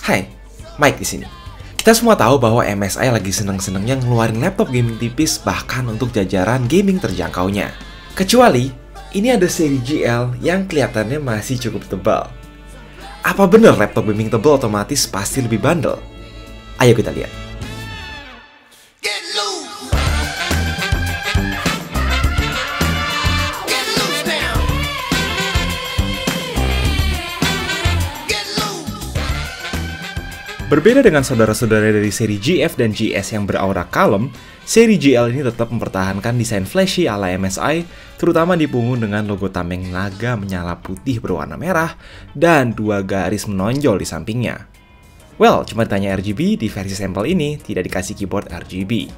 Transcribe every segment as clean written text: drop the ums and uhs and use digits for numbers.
Hai, Mike di sini. Kita semua tahu bahwa MSI lagi seneng-senengnya ngeluarin laptop gaming tipis bahkan untuk jajaran gaming terjangkaunya. Kecuali, ini ada seri GL yang kelihatannya masih cukup tebal. Apa bener laptop gaming tebal otomatis pasti lebih bandel? Ayo kita lihat. Berbeda dengan saudara-saudara dari seri GF dan GS yang beraura kalem, seri GL ini tetap mempertahankan desain flashy ala MSI, terutama di punggung dengan logo tameng naga menyala putih berwarna merah dan dua garis menonjol di sampingnya. Well, cuma ditanya RGB, di versi sampel ini tidak dikasih keyboard RGB.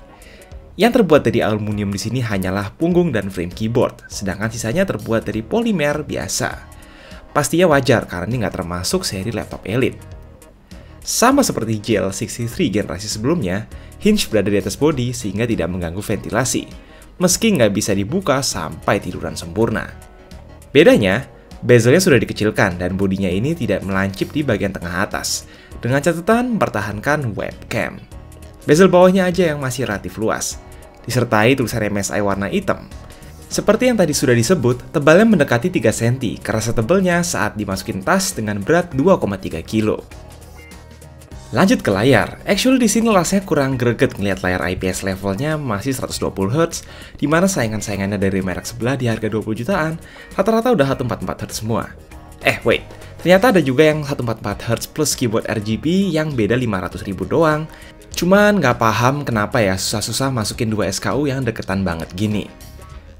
Yang terbuat dari aluminium di sini hanyalah punggung dan frame keyboard, sedangkan sisanya terbuat dari polimer biasa. Pastinya wajar karena ini nggak termasuk seri laptop elite. Sama seperti GL63 generasi sebelumnya, hinge berada di atas bodi sehingga tidak mengganggu ventilasi, meski nggak bisa dibuka sampai tiduran sempurna. Bedanya, bezelnya sudah dikecilkan dan bodinya ini tidak melancip di bagian tengah atas, dengan catatan mempertahankan webcam. Bezel bawahnya aja yang masih relatif luas, disertai tulisan MSI warna hitam. Seperti yang tadi sudah disebut, tebalnya mendekati 3 cm, kerasa tebalnya saat dimasukin tas dengan berat 2,3 kg. Lanjut ke layar, actually di sini rasanya kurang greget ngelihat layar IPS levelnya masih 120Hz, di mana saingan-saingannya dari merek sebelah di harga 20 jutaan, rata-rata udah 144Hz semua. Wait, ternyata ada juga yang 144Hz plus keyboard RGB yang beda 500.000 doang. Cuman nggak paham kenapa ya susah-susah masukin 2 SKU yang deketan banget gini.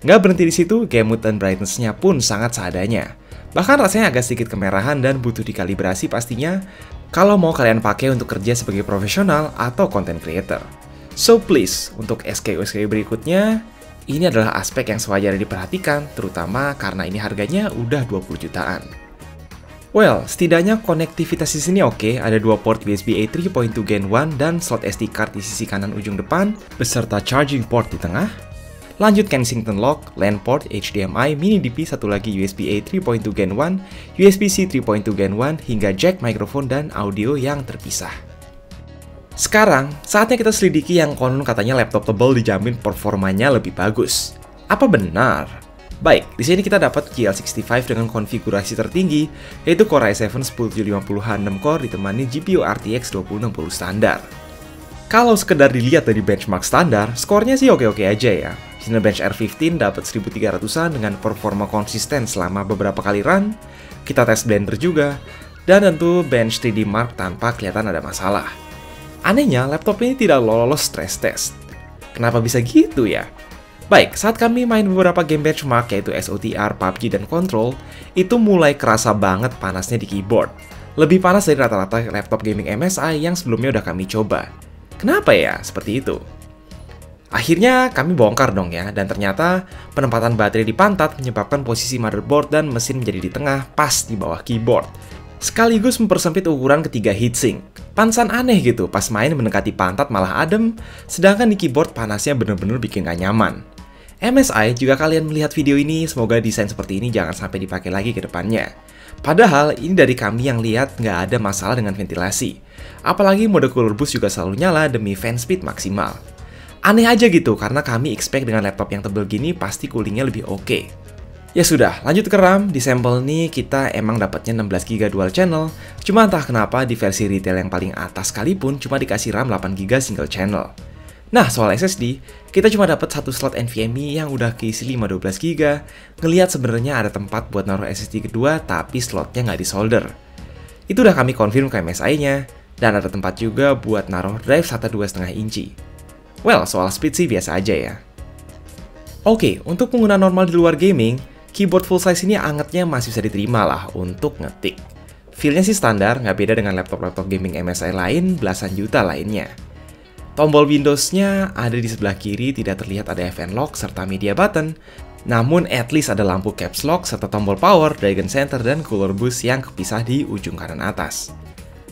Nggak berhenti di situ, game mode dan brightness-nya pun sangat seadanya. Bahkan rasanya agak sedikit kemerahan dan butuh dikalibrasi pastinya, kalau mau kalian pakai untuk kerja sebagai profesional atau content creator. So please, untuk SKU-SKU berikutnya, ini adalah aspek yang sewajarnya diperhatikan, terutama karena ini harganya udah 20 jutaan. Well, setidaknya konektivitas di sini oke, ada 2 port USB-A 3.2 Gen 1 dan slot SD card di sisi kanan ujung depan, beserta charging port di tengah. Lanjut Kensington lock, LAN port, HDMI, mini DP, satu lagi USB-A 3.2 Gen 1, USB-C 3.2 Gen 1, hingga jack mikrofon dan audio yang terpisah. Sekarang, saatnya kita selidiki yang konon katanya laptop tebal dijamin performanya lebih bagus. Apa benar? Baik, di sini kita dapat GL65 dengan konfigurasi tertinggi, yaitu Core i7 10750H 6 core ditemani GPU RTX 2060 standar. Kalau sekedar dilihat dari benchmark standar, skornya sih oke-oke aja ya. Cinebench R15 dapat 1300-an dengan performa konsisten selama beberapa kali run, kita tes Blender juga, dan tentu bench 3D Mark tanpa kelihatan ada masalah. Anehnya, laptop ini tidak lolos stress test. Kenapa bisa gitu ya? Baik, saat kami main beberapa game benchmark yaitu SOTR, PUBG, dan Control, itu mulai kerasa banget panasnya di keyboard. Lebih panas dari rata-rata laptop gaming MSI yang sebelumnya udah kami coba. Kenapa ya seperti itu? Akhirnya kami bongkar dong ya, dan ternyata penempatan baterai di pantat menyebabkan posisi motherboard dan mesin menjadi di tengah pas di bawah keyboard. Sekaligus mempersempit ukuran ketiga heatsink. Pantesan aneh gitu, pas main mendekati pantat malah adem, sedangkan di keyboard panasnya bener-bener bikin gak nyaman. MSI, jika kalian melihat video ini, semoga desain seperti ini jangan sampai dipakai lagi ke depannya. Padahal ini dari kami yang lihat nggak ada masalah dengan ventilasi. Apalagi mode cooler boost juga selalu nyala demi fan speed maksimal. Aneh aja gitu, karena kami expect dengan laptop yang tebel gini pasti coolingnya lebih oke. Ya sudah, lanjut ke RAM. Di sampel ini kita emang dapatnya 16GB dual channel, cuma entah kenapa di versi retail yang paling atas sekalipun cuma dikasih RAM 8GB single channel. Nah, soal SSD, kita cuma dapat satu slot NVMe yang udah keisi 512GB. Ngelihat sebenarnya ada tempat buat naruh SSD kedua, tapi slotnya nggak disolder. Itu udah kami confirm ke MSI-nya, dan ada tempat juga buat naruh drive SATA 2,5 inci. Well, soal speed sih biasa aja ya. Oke, untuk pengguna normal di luar gaming, keyboard full size ini angetnya masih bisa diterima lah untuk ngetik. Feel-nya sih standar, nggak beda dengan laptop-laptop gaming MSI lain belasan juta lainnya. Tombol Windows-nya ada di sebelah kiri, tidak terlihat ada FN lock serta media button, namun at least ada lampu caps lock serta tombol power, Dragon Center, dan cooler boost yang kepisah di ujung kanan atas.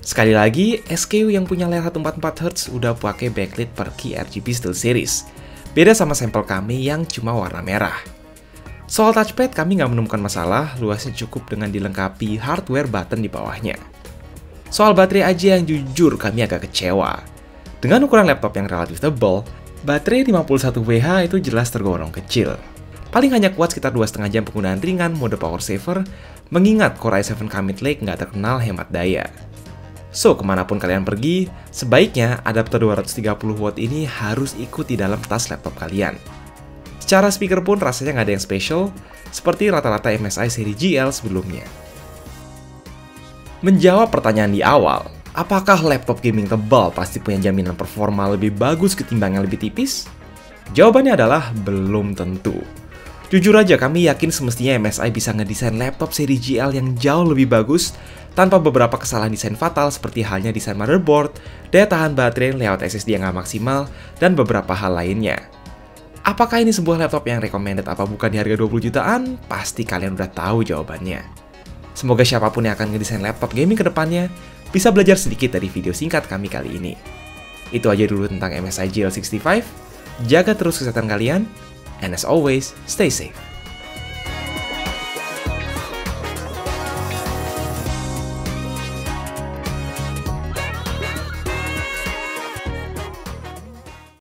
Sekali lagi, SKU yang punya layar 144Hz udah pakai backlit per key RGB SteelSeries. Beda sama sampel kami yang cuma warna merah. Soal touchpad kami nggak menemukan masalah, luasnya cukup dengan dilengkapi hardware button di bawahnya. Soal baterai aja yang jujur kami agak kecewa. Dengan ukuran laptop yang relatif tebal, baterai 51Wh itu jelas tergolong kecil. Paling hanya kuat sekitar 2,5 jam penggunaan ringan mode power saver, mengingat Core i7 Kamed Lake nggak terkenal hemat daya. So, kemanapun kalian pergi, sebaiknya adapter 230 watt ini harus ikut di dalam tas laptop kalian. Secara speaker pun rasanya nggak ada yang spesial, seperti rata-rata MSI seri GL sebelumnya. Menjawab pertanyaan di awal, apakah laptop gaming tebal pasti punya jaminan performa lebih bagus ketimbang yang lebih tipis? Jawabannya adalah belum tentu. Jujur aja kami yakin semestinya MSI bisa ngedesain laptop seri GL yang jauh lebih bagus tanpa beberapa kesalahan desain fatal seperti halnya desain motherboard, daya tahan baterai, layout SSD yang nggak maksimal, dan beberapa hal lainnya. Apakah ini sebuah laptop yang recommended apa bukan di harga 20 jutaan? Pasti kalian udah tahu jawabannya. Semoga siapapun yang akan ngedesain laptop gaming ke depannya bisa belajar sedikit dari video singkat kami kali ini. Itu aja dulu tentang MSI GL65. Jaga terus kesehatan kalian, and as always, stay safe.